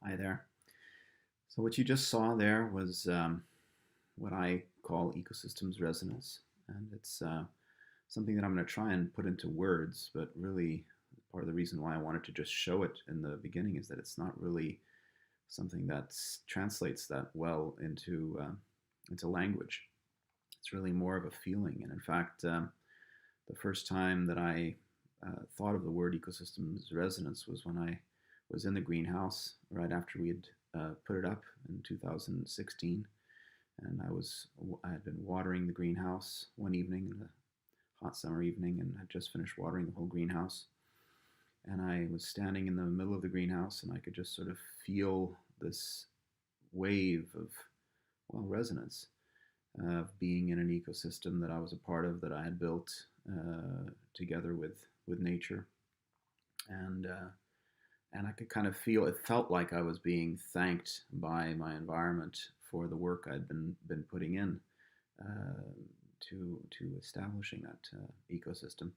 Hi there. So what you just saw there was what I call ecosystems resonance, and it's something that I'm going to try and put into words, but really part of the reason why I wanted to just show it in the beginning is that it's not really something that translates that well into language. It's really more of a feeling, and in fact, the first time that I thought of the word ecosystems resonance was when I was in the greenhouse right after we had put it up in 2016, and I had been watering the greenhouse one evening in a hot summer evening, and had just finished watering the whole greenhouse. And I was standing in the middle of the greenhouse, and I could just sort of feel this wave of resonance of being in an ecosystem that I was a part of, that I had built together with nature, and I could kind of feel it felt like I was being thanked by my environment for the work I'd been putting in to establishing that ecosystem.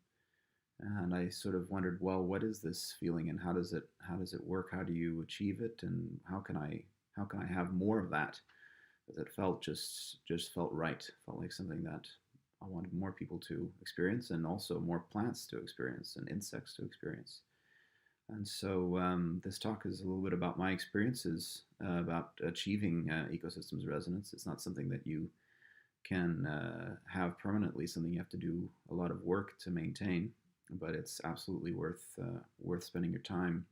And I sort of wondered, well, what is this feeling, and how does it work? How do you achieve it, and how can I have more of that? Because it felt just felt right. Felt like something that I wanted more people to experience, and also more plants to experience, and insects to experience. And so this talk is a little bit about my experiences about achieving ecosystems resonance. It's not something that you can have permanently, something you have to do a lot of work to maintain, but it's absolutely worth spending your time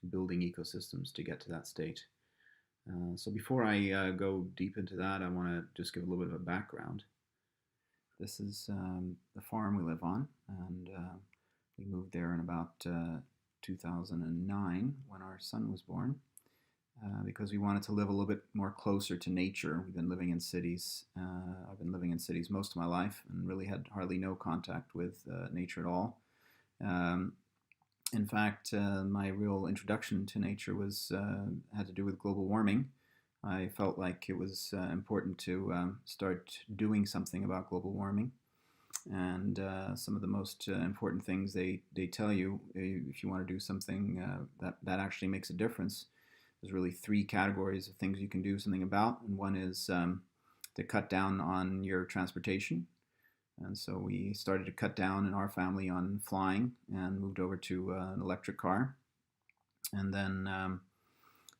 building ecosystems to get to that state. So before I go deep into that, I want to just give a little bit of a background. This is the farm we live on, and we moved there in about 2009 when our son was born, because we wanted to live a little bit more closer to nature. We've been living in cities. I've been living in cities most of my life and really had hardly no contact with nature at all. In fact, my real introduction to nature had to do with global warming. I felt like it was important to start doing something about global warming. And some of the most important things they tell you if you want to do something that actually makes a difference, there's really three categories of things you can do something about. And one is to cut down on your transportation. And so we started to cut down in our family on flying and moved over to an electric car. And then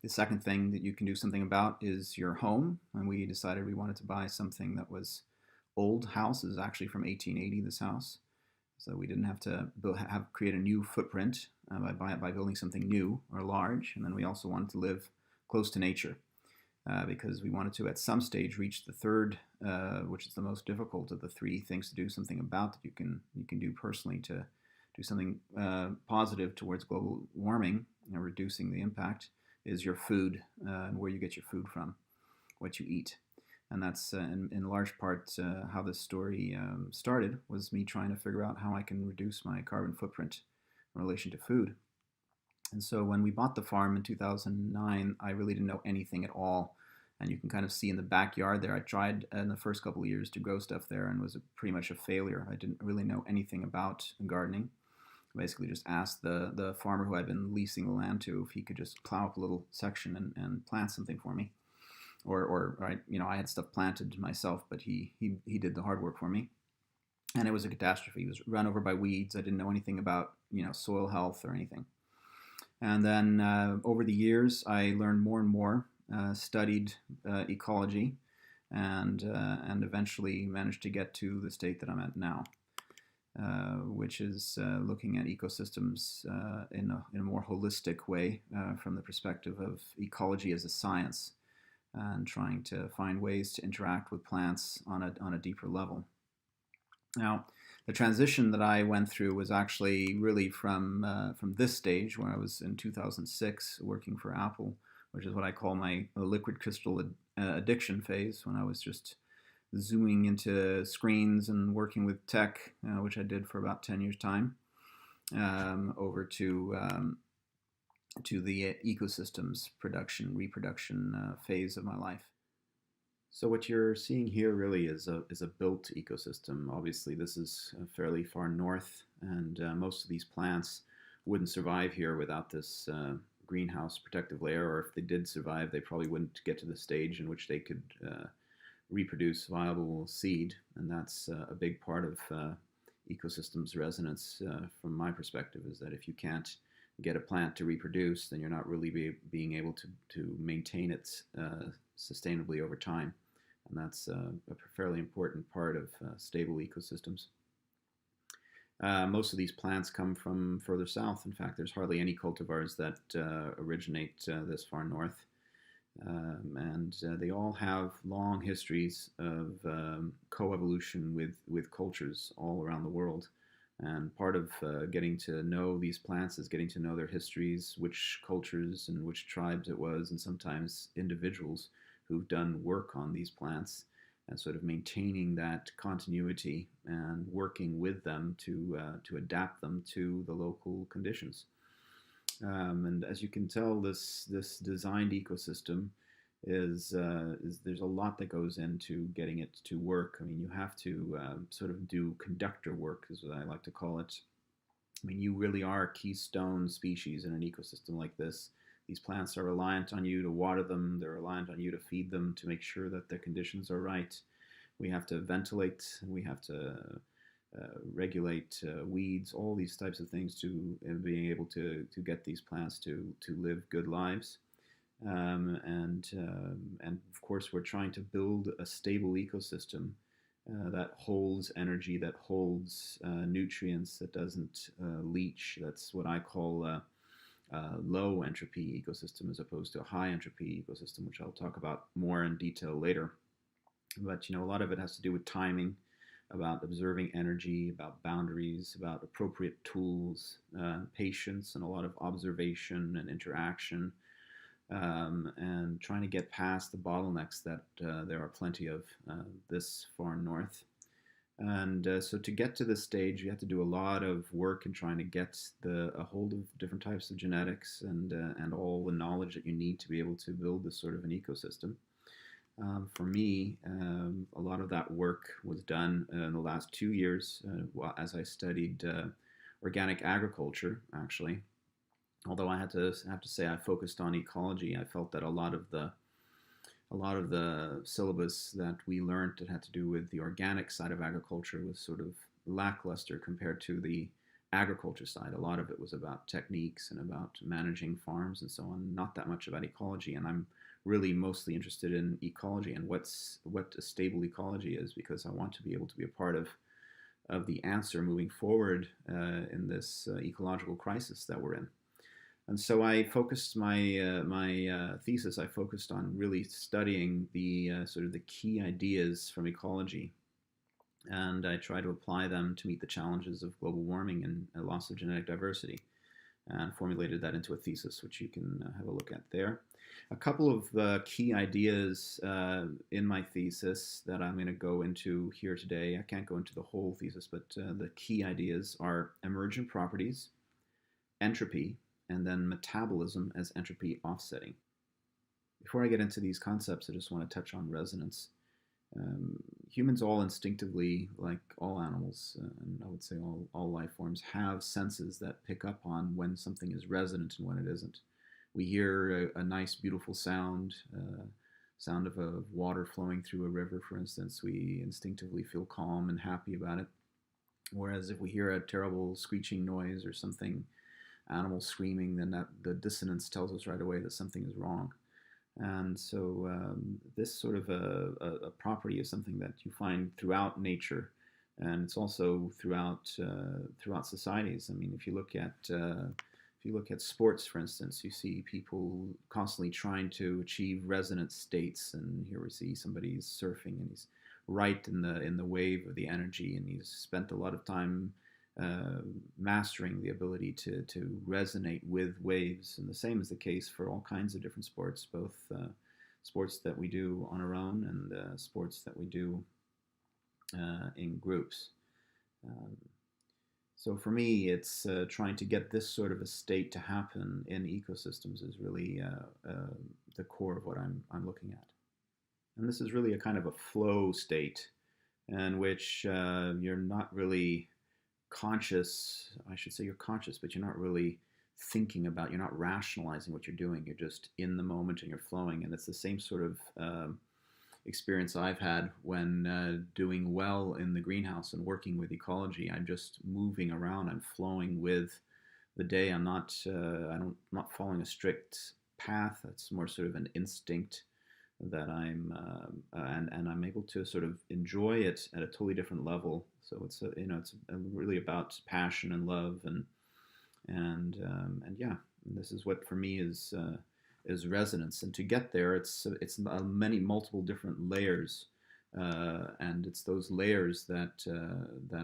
the second thing that you can do something about is your home. And we decided we wanted to buy something that was old. House is actually from 1880, this house. So we didn't have to create a new footprint by building something new or large. And then we also wanted to live close to nature because we wanted to at some stage reach the third, which is the most difficult of the three things to do something about that you can do personally to do something positive towards global warming, reducing the impact, is your food and where you get your food from, what you eat. And that's in large part how this story started, was me trying to figure out how I can reduce my carbon footprint in relation to food. And so when we bought the farm in 2009, I really didn't know anything at all. And you can kind of see in the backyard there, I tried in the first couple of years to grow stuff there and was pretty much a failure. I didn't really know anything about gardening. I basically just asked the farmer who I'd been leasing the land to if he could just plow up a little section and plant something for me. Or I had stuff planted myself, but he did the hard work for me, and it was a catastrophe. He was run over by weeds. I didn't know anything about soil health or anything. And then over the years, I learned more and more, studied ecology, and eventually managed to get to the state that I'm at now, which is looking at ecosystems in a more holistic way from the perspective of ecology as a science, and trying to find ways to interact with plants on a deeper level. Now, the transition that I went through was actually really from this stage, where I was in 2006 working for Apple, which is what I call my liquid crystal addiction phase, when I was just zooming into screens and working with tech, which I did for about 10 years' time, over to the ecosystems reproduction phase of my life. So what you're seeing here really is a built ecosystem. Obviously, this is fairly far north, and most of these plants wouldn't survive here without this greenhouse protective layer, or if they did survive, they probably wouldn't get to the stage in which they could reproduce viable seed. And that's a big part of ecosystems resonance from my perspective, is that if you can't get a plant to reproduce, then you're not really being able to maintain it sustainably over time. And that's a fairly important part of stable ecosystems. Most of these plants come from further south. In fact, there's hardly any cultivars that originate this far north. And they all have long histories of coevolution with cultures all around the world. And part of getting to know these plants is getting to know their histories, which cultures and which tribes it was, and sometimes individuals who've done work on these plants, and sort of maintaining that continuity and working with them to adapt them to the local conditions. And as you can tell, this designed ecosystem is there's a lot that goes into getting it to work. I mean, you have to sort of do conductor work, is what I like to call it. I mean, you really are a keystone species in an ecosystem like this. These plants are reliant on you to water them. They're reliant on you to feed them, to make sure that the conditions are right. We have to ventilate. We have to regulate weeds, all these types of things to being able to get these plants to live good lives. And of course, we're trying to build a stable ecosystem that holds energy, that holds nutrients, that doesn't leach. That's what I call low entropy ecosystem, as opposed to a high entropy ecosystem, which I'll talk about more in detail later. But a lot of it has to do with timing, about observing energy, about boundaries, about appropriate tools, patience, and a lot of observation and interaction, and trying to get past the bottlenecks that there are plenty of this far north. And so to get to this stage, you have to do a lot of work in trying to get a hold of different types of genetics and all the knowledge that you need to be able to build this sort of an ecosystem. For me, a lot of that work was done in the last 2 years as I studied organic agriculture, actually. Although I have to say I focused on ecology, I felt that a lot of the syllabus that we learned that had to do with the organic side of agriculture was sort of lackluster compared to the agriculture side. A lot of it was about techniques and about managing farms and so on, not that much about ecology. And I'm really mostly interested in ecology and what a stable ecology is, because I want to be able to be a part of the answer moving forward in this ecological crisis that we're in. And so I focused my thesis. I focused on really studying the sort of the key ideas from ecology, and I try to apply them to meet the challenges of global warming and loss of genetic diversity, and formulated that into a thesis, which you can have a look at there. A couple of key ideas in my thesis that I'm going to go into here today. I can't go into the whole thesis, but the key ideas are emergent properties, entropy, and then metabolism as entropy offsetting. Before I get into these concepts, I just want to touch on resonance. Humans all instinctively, like all animals, and I would say all life forms, have senses that pick up on when something is resonant and when it isn't. We hear a nice, beautiful sound, sound of water flowing through a river, for instance. We instinctively feel calm and happy about it. Whereas if we hear a terrible screeching noise or something, animal screaming, then the dissonance tells us right away that something is wrong. And so this sort of a property is something that you find throughout nature, and it's also throughout societies. I mean, if you look at sports, for instance, you see people constantly trying to achieve resonant states. And here we see somebody's surfing, and he's right in the wave of the energy, and he's spent a lot of time mastering the ability to resonate with waves. And the same is the case for all kinds of different sports, both sports that we do on our own and sports that we do in groups. So for me, it's trying to get this sort of a state to happen in ecosystems is really the core of what I'm looking at. And this is really a kind of a flow state in which you're not really conscious. I should say you're conscious, but you're not really thinking about, you're not rationalizing what you're doing. You're just in the moment and you're flowing. And it's the same sort of experience I've had when doing well in the greenhouse and working with ecology. I'm just moving around. I'm flowing with the day. I'm not following a strict path. It's more sort of an instinct that and I'm able to sort of enjoy it at a totally different level. So it's really about passion and love and yeah, and this is what for me is resonance. And to get there, it's many multiple different layers, and it's those layers that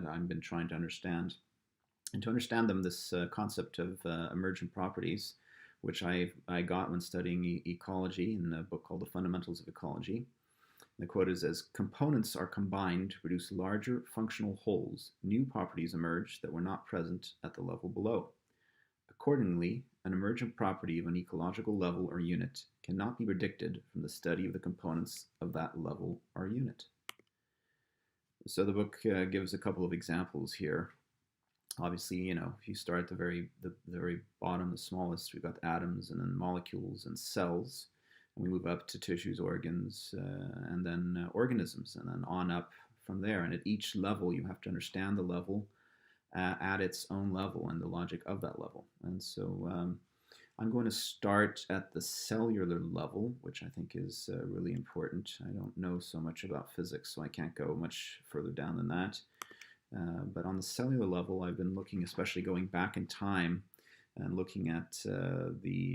I've been trying to understand. And to understand them, this concept of emergent properties, which I got when studying ecology in a book called The Fundamentals of Ecology. The quote is, as components are combined to produce larger functional wholes, new properties emerge that were not present at the level below. Accordingly, an emergent property of an ecological level or unit cannot be predicted from the study of the components of that level or unit. So the book gives a couple of examples here. Obviously, if you start at the very bottom, the smallest, we've got atoms and then molecules and cells. And we move up to tissues, organs, and then organisms, and then on up from there. And at each level, you have to understand the level at its own level and the logic of that level. And so I'm going to start at the cellular level, which I think is really important. I don't know so much about physics, so I can't go much further down than that. But on the cellular level, I've been looking, especially going back in time, and looking at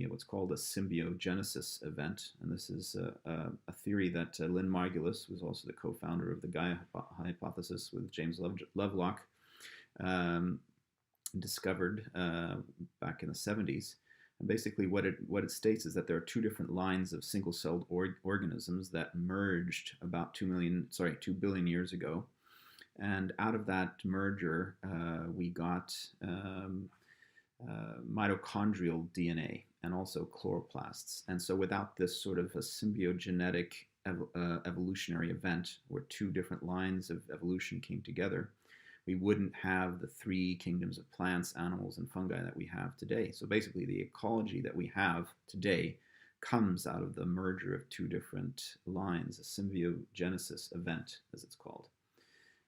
what's called a symbiogenesis event. And this is a theory that Lynn Margulis, who's also the co-founder of the Gaia hypothesis with James Lovelock, discovered back in the 70s. And basically what it states is that there are two different lines of single-celled organisms that merged about 2 billion years ago. And out of that merger, we got mitochondrial DNA and also chloroplasts. And so without this sort of a symbiogenetic evolutionary event where two different lines of evolution came together, we wouldn't have the three kingdoms of plants, animals, and fungi that we have today. So basically the ecology that we have today comes out of the merger of two different lines, a symbiogenesis event, as it's called.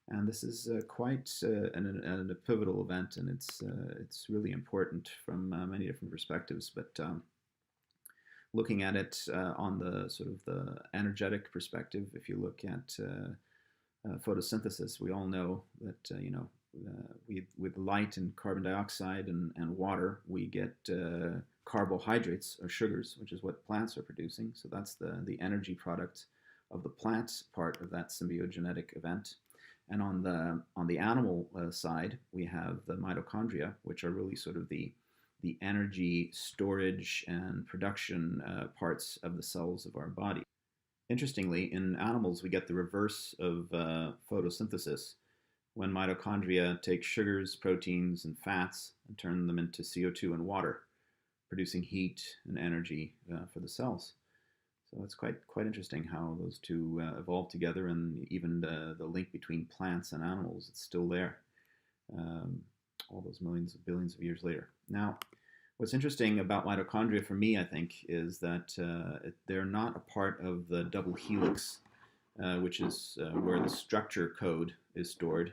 And this is quite a pivotal event, and it's really important from many different perspectives. But looking at it on the sort of the energetic perspective, if you look at photosynthesis, we all know that with light and carbon dioxide and water, we get carbohydrates or sugars, which is what plants are producing. So that's the energy product of the plant part of that symbiogenetic event. And on the animal side, we have the mitochondria, which are really sort of the energy storage and production parts of the cells of our body. Interestingly, in animals, we get the reverse of photosynthesis when mitochondria take sugars, proteins, and fats and turn them into CO2 and water, producing heat and energy for the cells. So it's quite interesting how those two evolve together, and even the link between plants and animals, it's still there, all those millions of billions of years later. Now, what's interesting about mitochondria for me, I think, is that they're not a part of the double helix, which is where the structure code is stored.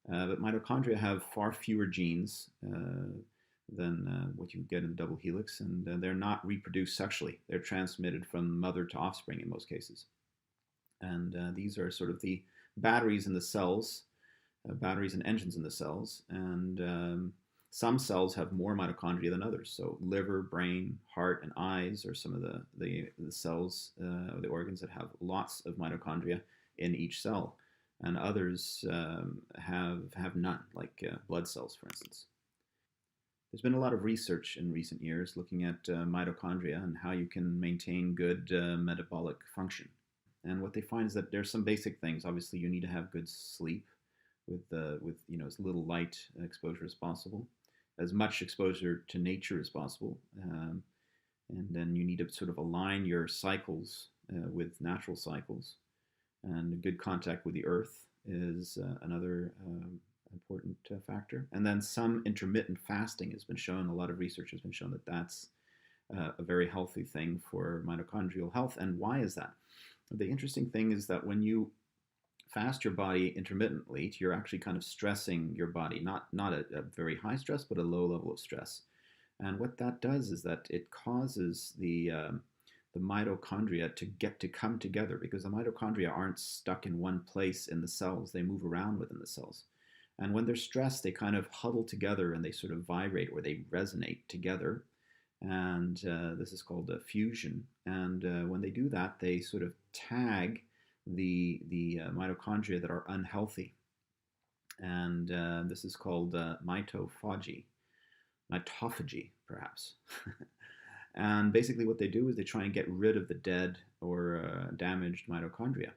But mitochondria have far fewer genes than what you get in the double helix, and they're not reproduced sexually. They're transmitted from mother to offspring in most cases. And these are sort of the batteries in the cells, batteries and engines in the cells, and some cells have more mitochondria than others. So liver, brain, heart, and eyes are some of the cells, the organs that have lots of mitochondria in each cell. And others have none, like blood cells, for instance. There's been a lot of research in recent years looking at mitochondria and how you can maintain good metabolic function. And what they find is that there's some basic things. Obviously, you need to have good sleep with as little light exposure as possible, as much exposure to nature as possible, and then you need to sort of align your cycles with natural cycles. And good contact with the earth is another important factor. And then some intermittent fasting has been shown, a lot of research has been shown that that's a very healthy thing for mitochondrial health. And why is that? The interesting thing is that when you fast your body intermittently, you're actually kind of stressing your body, not a very high stress, but a low level of stress. And what that does is that it causes the mitochondria to come together, because the mitochondria aren't stuck in one place in the cells. They move around within the cells. And when they're stressed, they kind of huddle together and they sort of vibrate, or they resonate together. And this is called fusion. And when they do that, they sort of tag the mitochondria that are unhealthy. And this is called mitophagy, perhaps. And basically what they do is they try and get rid of the dead or damaged mitochondria.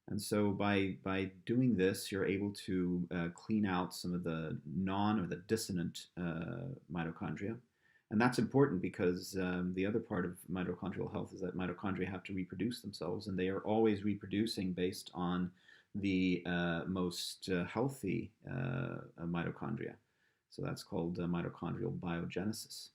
And so by doing this, you're able to clean out some of the or the dissonant mitochondria. And that's important because the other part of mitochondrial health is that mitochondria have to reproduce themselves, and they are always reproducing based on the most healthy mitochondria. So that's called mitochondrial biogenesis.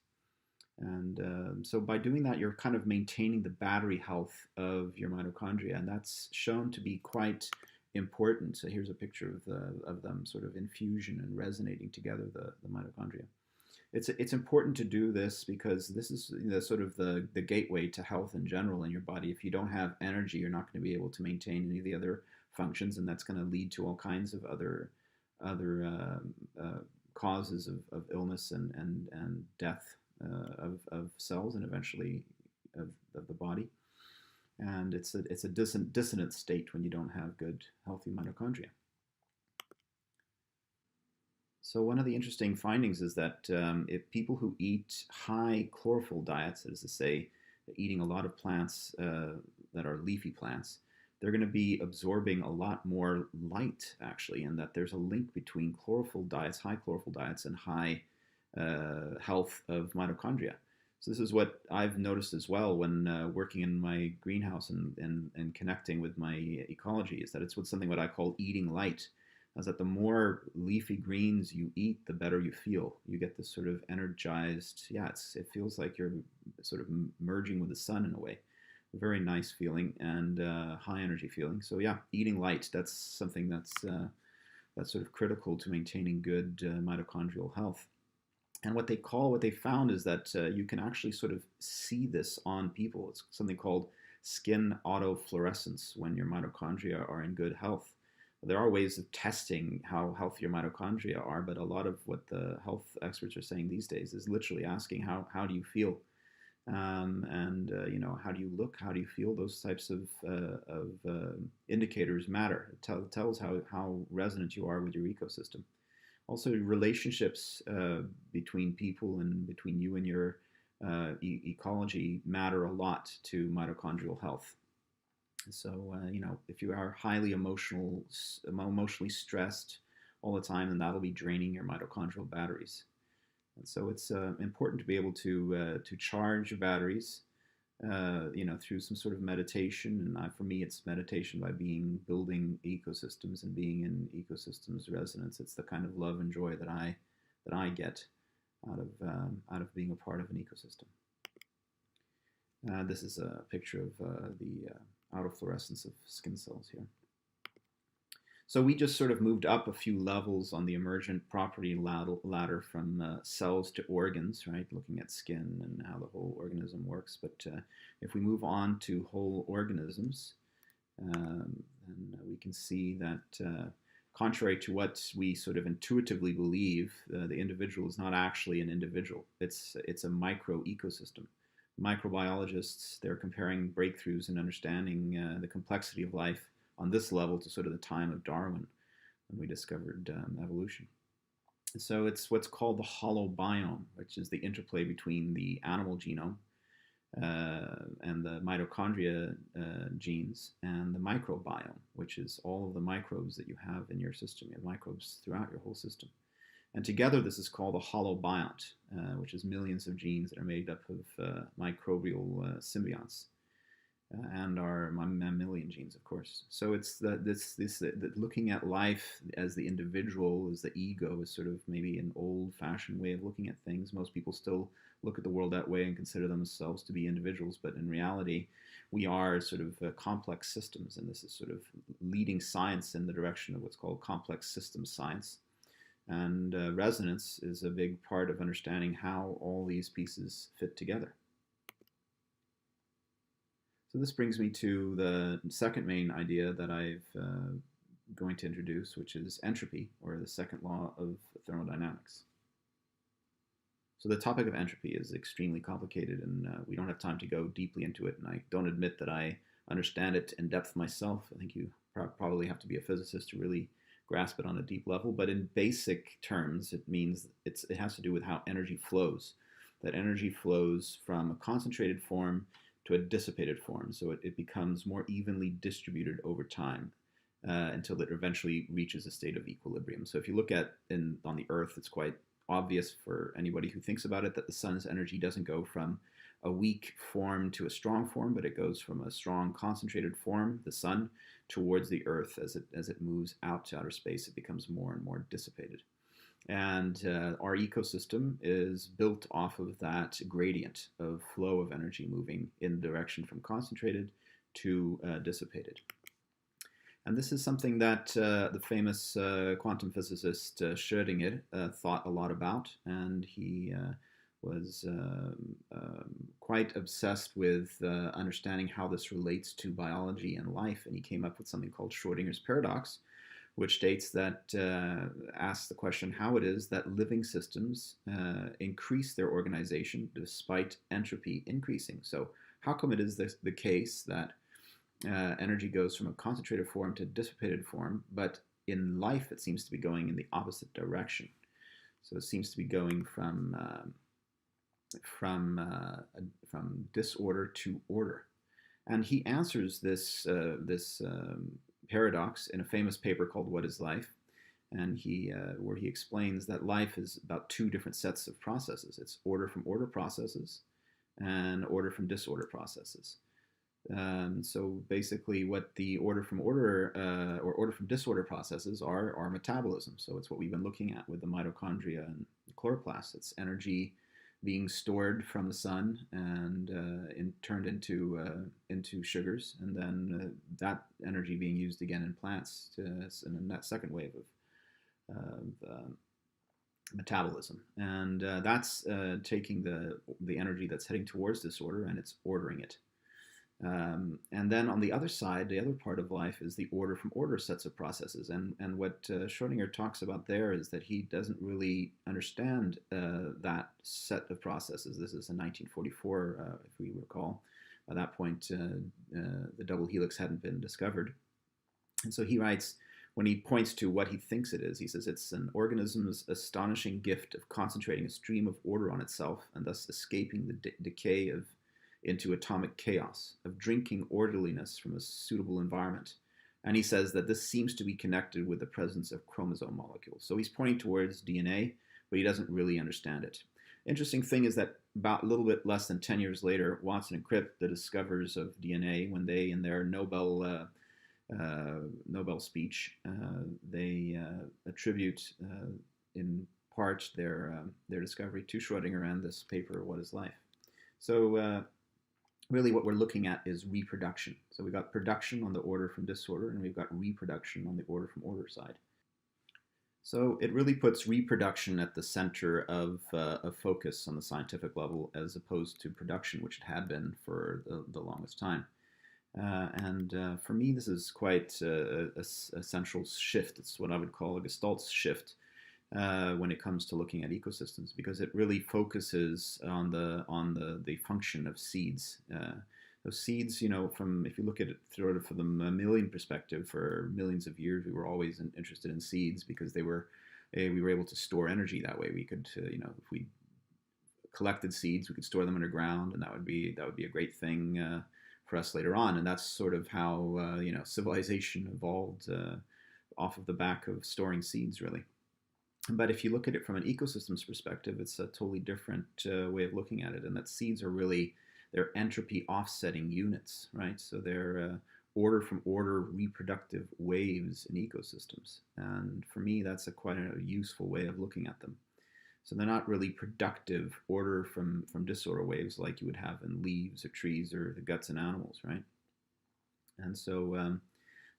And so by doing that, you're kind of maintaining the battery health of your mitochondria, and that's shown to be quite important. So here's a picture of them sort of in fusion and resonating together, the mitochondria. It's important to do this because this is sort of the gateway to health in general in your body. If you don't have energy, you're not going to be able to maintain any of the other functions, and that's going to lead to all kinds of other causes of illness and death of cells, and eventually of the body. And it's a dissonant state when you don't have good, healthy mitochondria. So one of the interesting findings is that if people who eat high chlorophyll diets, that is to say, eating a lot of plants that are leafy plants, they're going to be absorbing a lot more light, actually, and that there's a link between chlorophyll diets, high chlorophyll diets, and high health of mitochondria. So this is what I've noticed as well when working in my greenhouse and connecting with my ecology, is that it's something what I call eating light. Is that the more leafy greens you eat, the better you feel. You get this sort of energized, it feels like you're sort of merging with the sun in a way. A very nice feeling and high energy feeling. So yeah, eating light, that's something that's sort of critical to maintaining good mitochondrial health. And what they found is that you can actually sort of see this on people. It's something called skin autofluorescence when your mitochondria are in good health. There are ways of testing how healthy your mitochondria are, but a lot of what the health experts are saying these days is literally asking how do you feel, and how do you look, how do you feel. Those types of indicators matter. It tells how resonant you are with your ecosystem. Also, relationships between people and between you and your ecology matter a lot to mitochondrial health. So, if you are highly emotionally stressed all the time, then that'll be draining your mitochondrial batteries. And so it's important to be able to charge your batteries, through some sort of meditation. And for me, it's meditation by building ecosystems and being in ecosystems resonance. It's the kind of love and joy that I get out of being a part of an ecosystem. This is a picture of the autofluorescence of skin cells here. So we just sort of moved up a few levels on the emergent property ladder from cells to organs, right? Looking at skin and how the whole organism works. But if we move on to whole organisms, then we can see that contrary to what we sort of intuitively believe, the individual is not actually an individual. It's a micro ecosystem. Microbiologists, they're comparing breakthroughs in understanding the complexity of life on this level to sort of the time of Darwin, when we discovered evolution. So it's what's called the holobiome, which is the interplay between the animal genome and the mitochondria genes, and the microbiome, which is all of the microbes that you have in your system. You have microbes throughout your whole system. And together, this is called a holobiont, which is millions of genes that are made up of microbial symbionts. and our mammalian genes, of course. So it's that looking at life as the individual, as the ego, is sort of maybe an old-fashioned way of looking at things. Most people still look at the world that way and consider themselves to be individuals, but in reality, we are sort of complex systems, and this is sort of leading science in the direction of what's called complex systems science. And resonance is a big part of understanding how all these pieces fit together. So this brings me to the second main idea that I'm going to introduce, which is entropy, or the second law of thermodynamics. So the topic of entropy is extremely complicated, and we don't have time to go deeply into it, and I don't admit that I understand it in depth myself. I think you probably have to be a physicist to really grasp it on a deep level, but in basic terms, it means it has to do with how energy flows. That energy flows from a concentrated form to a dissipated form, so it becomes more evenly distributed over time until it eventually reaches a state of equilibrium. So if you look at on the Earth, it's quite obvious for anybody who thinks about it that the sun's energy doesn't go from a weak form to a strong form, but it goes from a strong concentrated form, the sun, towards the Earth. As it moves out to outer space, it becomes more and more dissipated. And our ecosystem is built off of that gradient of flow of energy moving in the direction from concentrated to dissipated. And this is something that the famous quantum physicist Schrodinger thought a lot about, and he was quite obsessed with understanding how this relates to biology and life, and he came up with something called Schrodinger's paradox, which states that, asks the question how it is that living systems increase their organization despite entropy increasing. So how come it is the case that energy goes from a concentrated form to a dissipated form, but in life it seems to be going in the opposite direction? So it seems to be going from disorder to order. And he answers this paradox in a famous paper called What is Life? And where he explains that life is about two different sets of processes. It's order from order processes and order from disorder processes. So basically what the order from order or order from disorder processes are metabolism. So it's what we've been looking at with the mitochondria and the chloroplasts. It's energy being stored from the sun and turned into sugars, and then that energy being used again in plants in that second wave of metabolism. And that's taking the energy that's heading towards disorder and it's ordering it. And then on the other side, the other part of life is the order from order sets of processes. And what Schrodinger talks about there is that he doesn't really understand that set of processes. This is in 1944, if we recall. By that point, the double helix hadn't been discovered. And so he writes, when he points to what he thinks it is, he says it's an organism's astonishing gift of concentrating a stream of order on itself and thus escaping the decay into atomic chaos, of drinking orderliness from a suitable environment. And he says that this seems to be connected with the presence of chromosome molecules. So he's pointing towards DNA, but he doesn't really understand it. Interesting thing is that about a little bit less than 10 years later, Watson and Crick, the discoverers of DNA, when they, in their Nobel speech, they attribute in part their discovery to Schrodinger and this paper, What is Life? So really what we're looking at is reproduction. So we've got production on the order from disorder, and we've got reproduction on the order from order side. So it really puts reproduction at the center of focus on the scientific level, as opposed to production, which it had been for the longest time. And for me, this is quite a central shift. It's what I would call a Gestalt shift when it comes to looking at ecosystems, because it really focuses on the function of seeds. Those seeds, if you look at it sort of from the mammalian perspective, for millions of years, we were always interested in seeds because we were able to store energy that way. We could, if we collected seeds, we could store them underground, and that would be a great thing for us later on. And that's sort of how civilization evolved off of the back of storing seeds, really. But if you look at it from an ecosystem's perspective, it's a totally different way of looking at it, and that seeds are really they're entropy offsetting units, right? So they're order from order reproductive waves in ecosystems. And for me, that's quite a useful way of looking at them. So they're not really productive order from disorder waves like you would have in leaves or trees or the guts in animals, right? And so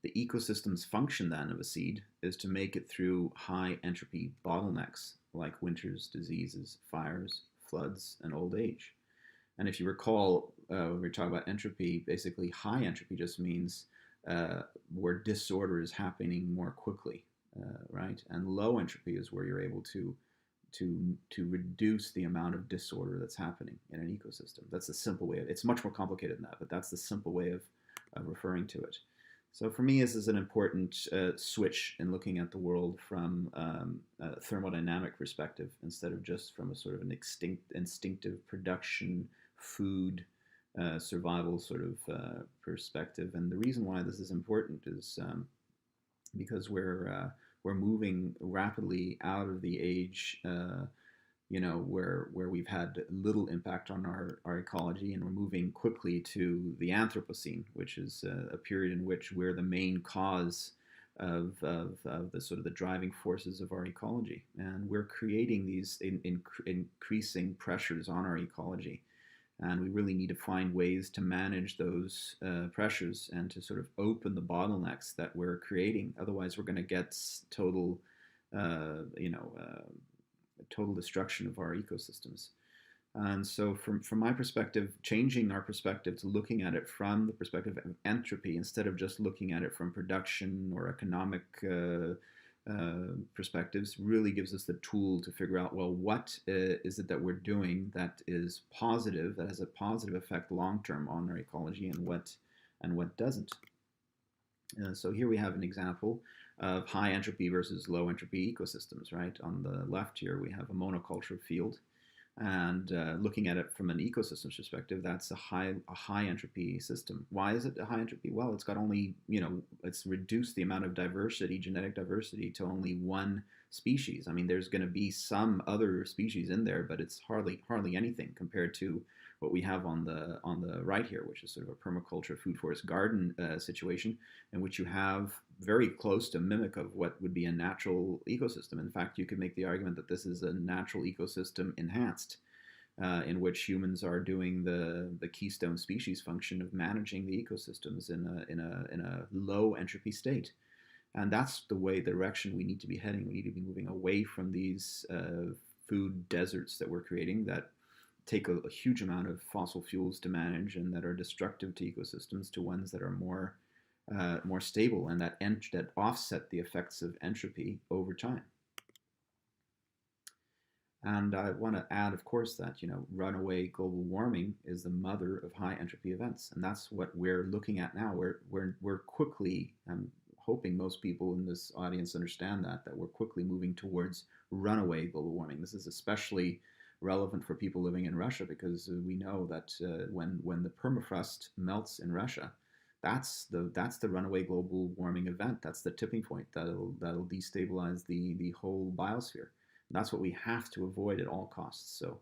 the ecosystem's function then of a seed is to make it through high entropy bottlenecks like winters, diseases, fires, floods, and old age. And if you recall, when we talk about entropy, basically high entropy just means where disorder is happening more quickly, right? And low entropy is where you're able to reduce the amount of disorder that's happening in an ecosystem. That's the simple way. It's much more complicated than that, but that's the simple way of referring to it. So for me, this is an important switch in looking at the world from a thermodynamic perspective instead of just from a sort of an instinctive production, food, survival sort of perspective. And the reason why this is important is because we're moving rapidly out of the age where we've had little impact on our ecology, and we're moving quickly to the Anthropocene, which is a period in which we're the main cause of the sort of the driving forces of our ecology, and we're creating these increasing pressures on our ecology, and we really need to find ways to manage those pressures and to sort of open the bottlenecks that we're creating. Otherwise, we're going to get total total destruction of our ecosystems. And so from my perspective, changing our perspective to looking at it from the perspective of entropy instead of just looking at it from production or economic perspectives really gives us the tool to figure out, well, what is it that we're doing that is positive, that has a positive effect long-term on our ecology, and what doesn't. So here we have an example of high entropy versus low entropy ecosystems, right? On the left here, we have a monoculture field. And looking at it from an ecosystem's perspective, that's a high entropy system. Why is it a high entropy? Well, it's got only, it's reduced the amount of diversity, genetic diversity, to only one species. I mean, there's going to be some other species in there, but it's hardly anything compared to what we have on the right here, which is sort of a permaculture food forest garden situation, in which you have very close to mimic of what would be a natural ecosystem. In fact, you could make the argument that this is a natural ecosystem enhanced, in which humans are doing the keystone species function of managing the ecosystems in a low entropy state. And that's the direction we need to be heading. We need to be moving away from these food deserts that we're creating that take a huge amount of fossil fuels to manage and that are destructive to ecosystems, to ones that are more stable and that offset the effects of entropy over time. And I want to add, of course, that runaway global warming is the mother of high entropy events, and that's what we're looking at now. We're quickly, I'm hoping most people in this audience understand that we're quickly moving towards runaway global warming. This is especially relevant for people living in Russia, because we know that when the permafrost melts in Russia, that's the runaway global warming event. That's the tipping point that'll destabilize the whole biosphere. And that's what we have to avoid at all costs. So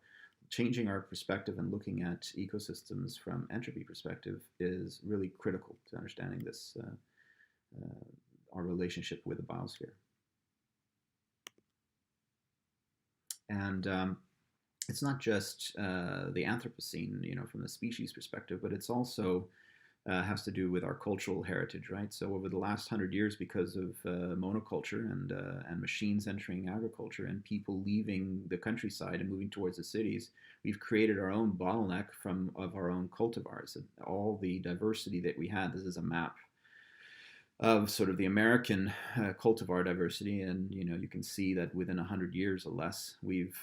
changing our perspective and looking at ecosystems from entropy perspective is really critical to understanding this our relationship with the biosphere. And it's not just the Anthropocene, from the species perspective, but it's also has to do with our cultural heritage, right? So over the last 100 years, because of monoculture and machines entering agriculture and people leaving the countryside and moving towards the cities, we've created our own bottleneck of our own cultivars. And all the diversity that we had, this is a map of sort of the American cultivar diversity, and you can see that within 100 years or less, we've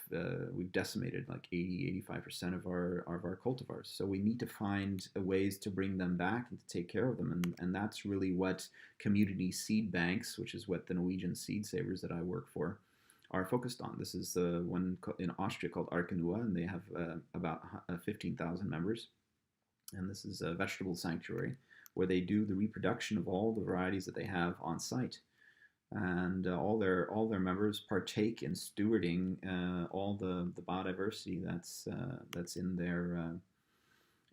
decimated like 80-85% of our cultivars. So we need to find ways to bring them back and to take care of them, and that's really what community seed banks, which is what the Norwegian Seed Savers that I work for, are focused on. This is the one in Austria called Arkenua, and they have about 15,000 members, and this is a vegetable sanctuary where they do the reproduction of all the varieties that they have on site, and all their members partake in stewarding all the biodiversity that's in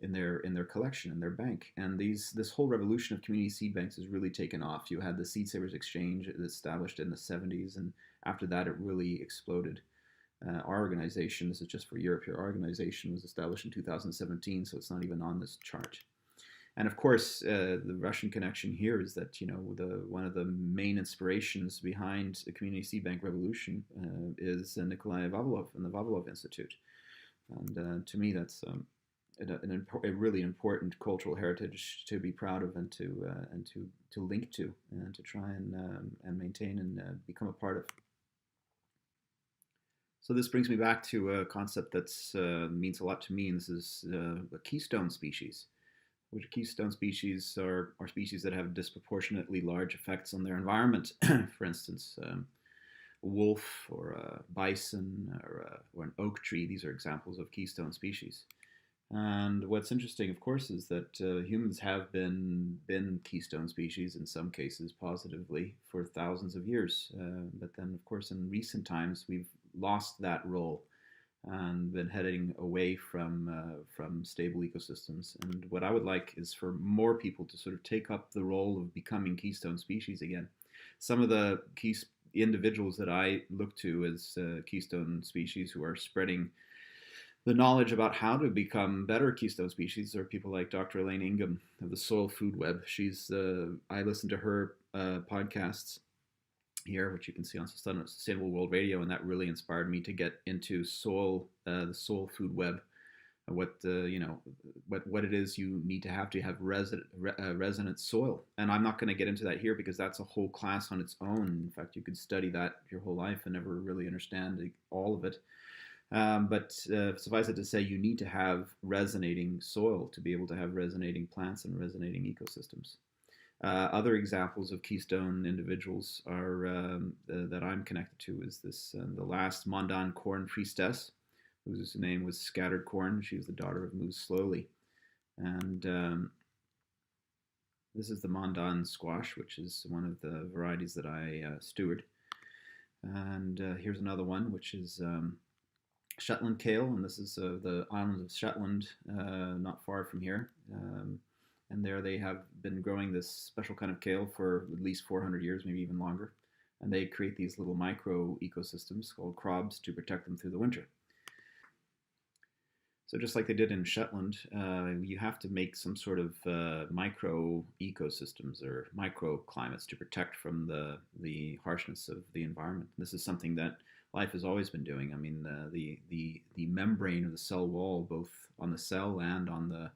in their collection, in their bank. And this whole revolution of community seed banks has really taken off. You had the Seed Savers Exchange established in the 70s, and after that it really exploded. Our organization, this is just for Europe here, our organization was established in 2017, so it's not even on this chart. And of course, the Russian connection here is that, you know, one of the main inspirations behind the community seed bank revolution is Nikolai Vavilov and the Vavilov Institute. And to me, that's a really important cultural heritage to be proud of and to link to and to try and maintain and become a part of. So this brings me back to a concept that means a lot to me, and this is a keystone species. Which keystone species are species that have disproportionately large effects on their environment. For instance, a wolf or a bison or an oak tree. These are examples of keystone species. And what's interesting, of course, is that humans have been keystone species in some cases positively for thousands of years. But then, of course, in recent times, we've lost that role and been heading away from stable ecosystems. And what I would like is for more people to sort of take up the role of becoming keystone species again. Some of the key individuals that I look to as keystone species who are spreading the knowledge about how to become better keystone species are people like Dr. Elaine Ingham of the Soil Food Web. I listen to her podcasts here, which you can see on Sustainable World Radio, and that really inspired me to get into the Soil Food Web, what it is you need to have resonant soil. And I'm not going to get into that here because that's a whole class on its own. In fact, you could study that your whole life and never really understand all of it. But suffice it to say, you need to have resonating soil to be able to have resonating plants and resonating ecosystems. Other examples of keystone individuals are that I'm connected to is the last Mandan corn priestess, whose name was Scattered Corn. She was the daughter of Moose Slowly. And this is the Mandan squash, which is one of the varieties that I steward. And here's another one, which is Shetland Kale, and this is the islands of Shetland, not far from here. And there they have been growing this special kind of kale for at least 400 years, maybe even longer. And they create these little micro ecosystems called crobs to protect them through the winter. So just like they did in Shetland, you have to make some sort of micro ecosystems or microclimates to protect from the harshness of the environment. This is something that life has always been doing. I mean, the membrane of the cell wall, both on the cell and on the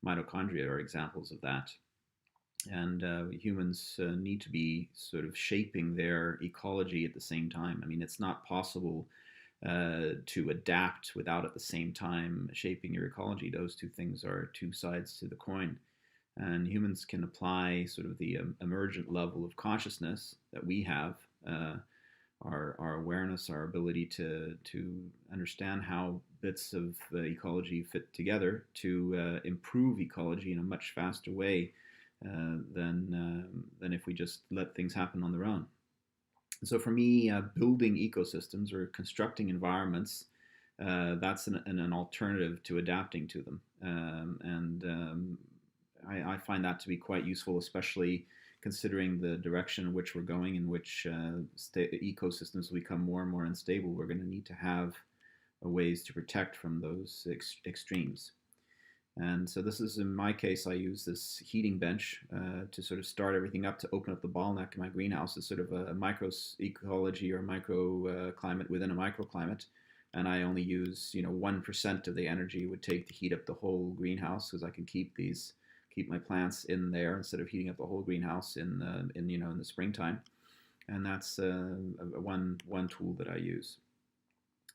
mitochondria, are examples of that. And humans need to be sort of shaping their ecology at the same time. I mean, it's not possible to adapt without at the same time shaping your ecology. Those two things are two sides to the coin. And humans can apply sort of the emergent level of consciousness that we have, our awareness, our ability to understand how bits of ecology fit together to improve ecology in a much faster way than if we just let things happen on their own. So for me, building ecosystems or constructing environments, that's an alternative to adapting to them. I find that to be quite useful, especially considering the direction in which we're going, in which ecosystems will become more and more unstable. We're going to need to have ways to protect from those extremes. And so this is, in my case, I use this heating bench to sort of start everything up, to open up the bottleneck in my greenhouse. It's sort of a micro ecology or micro climate within a microclimate. And I only use 1% of the energy it would take to heat up the whole greenhouse, because I can keep my plants in there instead of heating up the whole greenhouse in the springtime. And that's one tool that I use.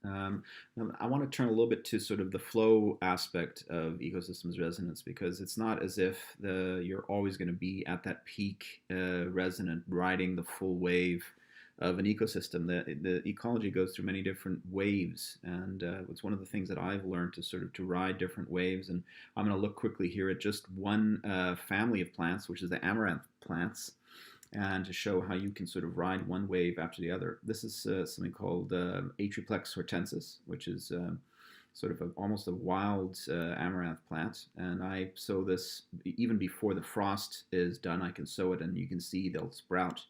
I want to turn a little bit to sort of the flow aspect of ecosystems resonance, because it's not as if you're always going to be at that peak resonant, riding the full wave of an ecosystem. The ecology goes through many different waves, and it's one of the things that I've learned to ride different waves. And I'm going to look quickly here at just one family of plants, which is the Amaranth Plants, and to show how you can sort of ride one wave after the other. This is something called Atriplex Hortensis, which is sort of almost a wild amaranth plant, and I sow this even before the frost is done. I can sow it, and you can see they'll sprout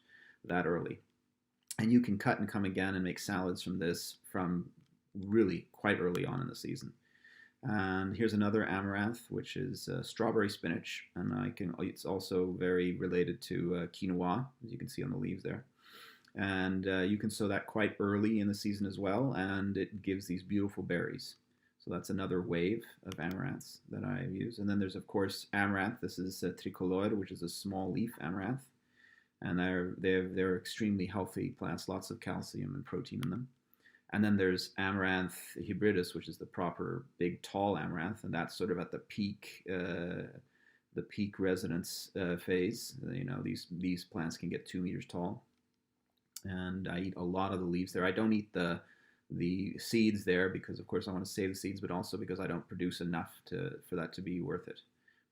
that early. And you can cut and come again and make salads from this from really quite early on in the season. And here's another amaranth, which is strawberry spinach, and it's also very related to quinoa, as you can see on the leaves there. And you can sow that quite early in the season as well, and it gives these beautiful berries. So that's another wave of amaranths that I use. And then there's, of course, amaranth. This is tricolor, which is a small leaf amaranth. And they're extremely healthy plants, lots of calcium and protein in them. And then there's Amaranth hybridus, which is the proper big tall amaranth, and that's sort of at the peak residence phase. You know, these plants can get 2 meters tall, and I eat a lot of the leaves there. I don't eat the seeds there because, of course, I want to save the seeds, but also because I don't produce enough for that to be worth it.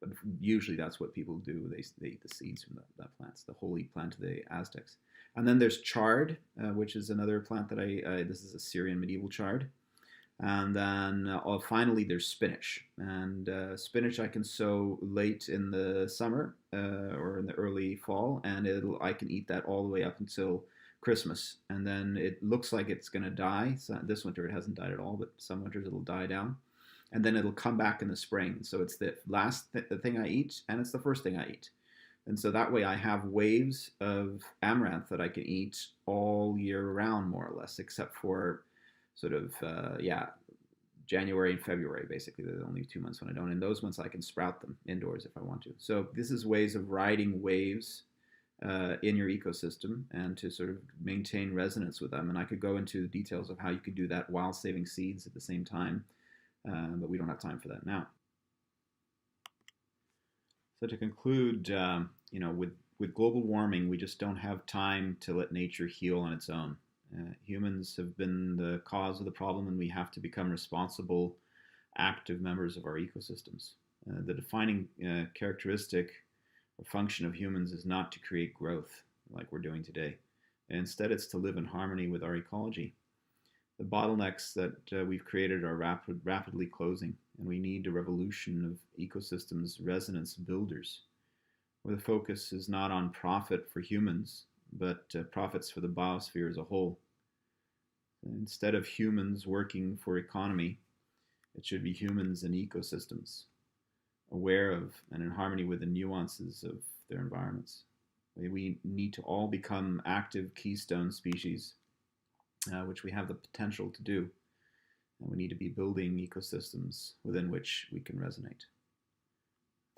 But usually that's what people do. They eat the seeds from that plant. It's the holy plant of the Aztecs. And then there's chard, which is another plant that this is a Syrian medieval chard. And then finally there's spinach. And spinach I can sow late in the summer or in the early fall, and I can eat that all the way up until Christmas. And then it looks like it's going to die. So this winter it hasn't died at all, but some winters it'll die down. And then it'll come back in the spring. So it's the last thing I eat, and it's the first thing I eat. And so that way I have waves of amaranth that I can eat all year round, more or less, except for sort of, January and February, basically. They're the only 2 months when I don't. And those months I can sprout them indoors if I want to. So this is ways of riding waves in your ecosystem and to sort of maintain resonance with them. And I could go into the details of how you could do that while saving seeds at the same time. But we don't have time for that now. So to conclude, with global warming, we just don't have time to let nature heal on its own. Humans have been the cause of the problem, and we have to become responsible, active members of our ecosystems. The defining characteristic or function of humans is not to create growth like we're doing today. Instead, it's to live in harmony with our ecology. The bottlenecks that we've created are rapidly closing, and we need a revolution of ecosystems resonance builders, where the focus is not on profit for humans, but profits for the biosphere as a whole. Instead of humans working for economy, it should be humans and ecosystems, aware of and in harmony with the nuances of their environments. We need to all become active keystone species, which we have the potential to do. And we need to be building ecosystems within which we can resonate.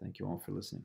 Thank you all for listening.